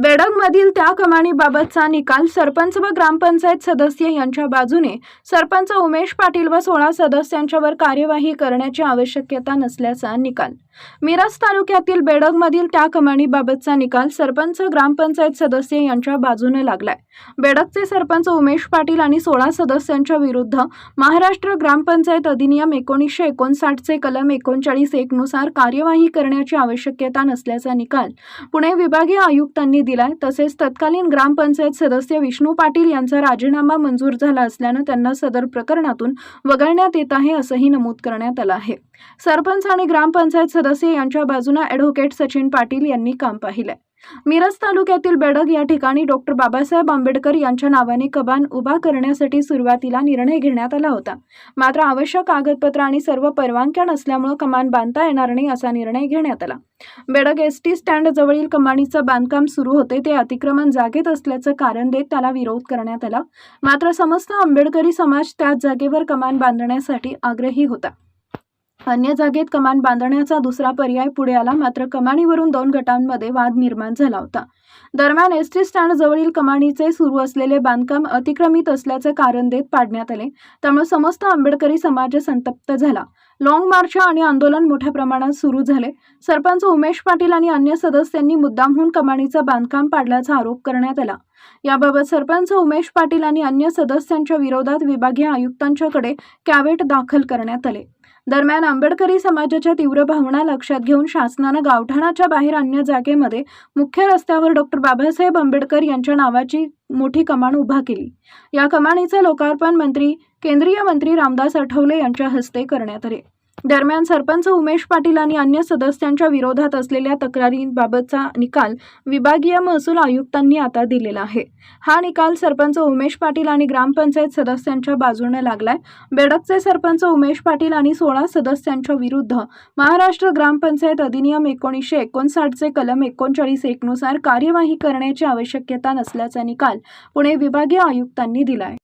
बेडगमधील त्या कमानीबाबतचा निकाल सरपंच व ग्रामपंचायत सदस्य यांच्या बाजूने सरपंच उमेश पाटील व 16 सदस्यांच्यावर कार्यवाही करण्याची आवश्यकता नसल्याचा निकाल। मिरज तालुक्यातील बेडगमधील त्या कमानीबाबतचा निकाल सरपंच ग्रामपंचायत सदस्य यांच्या बाजूने लागलाय। बेडगचे सरपंच उमेश पाटील आणि 16 सदस्यांच्या विरुद्ध महाराष्ट्र ग्रामपंचायत अधिनियम 1959 चे कलम 39(1) नुसार कार्यवाही करण्याची आवश्यकता नसल्याचा निकाल पुणे विभागीय आयुक्तांनी दिलाय। तसेच तत्कालीन ग्रामपंचायत सदस्य विष्णू पाटील यांचा राजीनामा मंजूर झाला असल्याने त्यांना सदर प्रकरणातून वगळण्यात येत आहे असंही नमूद करण्यात आलं आहे। सरपंच आणि ग्रामपंचायत सदस्य यांच्या बाजूने ॲडव्होकेट सचिन पाटील यांनी काम पाहिलंय। मिरज तालुक्यातील बेडग या ठिकाणी डॉक्टर बाबासाहेब आंबेडकर यांच्या नावाने कमान उभा करण्यासाठी सुरुवातीला निर्णय घेण्यात आला होता। मात्र आवश्यक कागदपत्र आणि सर्व परवानग्या नसल्यामुळे कमान बांधता येणार नाही असा निर्णय घेण्यात आला। बेडग एसटी स्टँड जवळील कमानीचं बांधकाम सुरू होते ते अतिक्रमण जागेत असल्याचं कारण देत त्याला विरोध करण्यात आला। मात्र समस्त आंबेडकरी समाज त्याच जागेवर कमान बांधण्यासाठी आग्रही होता। अन्य जागेत कमान बांधण्याचा दुसरा पर्याय पुढे आला। मात्र कमानीवरून 2 गटांमध्ये वाद निर्माण झाला होता। दरम्यान एसटी स्टँड जवळील कमानीचे सुरू असलेले बांधकाम अतिक्रमित असल्याचे कारण देत पाडण्यात आले। त्यामुळे समस्त आंबेडकरी समाज संतप्त झाला। लॉंग मार्च आणि आंदोलन मोठ्या प्रमाणात सुरू झाले। सरपंच उमेश पाटील आणि अन्य सदस्यांनी मुद्दामहून कमानीचं बांधकाम पाडल्याचा आरोप करण्यात आला। याबाबत सरपंच उमेश पाटील आणि अन्य सदस्यांच्या विरोधात विभागीय आयुक्तांच्याकडे कॅव्हेट दाखल करण्यात आले। दरम्यान आंबेडकरी समाजाच्या तीव्र भावना लक्षात घेऊन शासनाने गावठाणाच्या बाहेर अन्य जागेमध्ये मुख्य रस्त्यावर डॉक्टर बाबासाहेब आंबेडकर यांच्या नावाची मोठी कमान उभा केली। या कमानीचे लोकार्पण केंद्रीय मंत्री रामदास आठवले यांच्या हस्ते करण्यात आले। दरम्यान सरपंच उमेश पाटील आणि अन्य सदस्यांच्या विरोधात असलेल्या तक्रारींबाबतचा निकाल विभागीय महसूल आयुक्तांनी आता दिलेला आहे। हा निकाल सरपंच उमेश पाटील आणि ग्रामपंचायत सदस्यांच्या बाजूने लागलाय। बेडगचे सरपंच उमेश पाटील आणि 16 सदस्यांच्या विरुद्ध महाराष्ट्र ग्रामपंचायत अधिनियम 1959 चे कलम 39(1) नुसार कार्यवाही करण्याची आवश्यकता नसल्याचा निकाल पुणे विभागीय आयुक्तांनी दिलाय।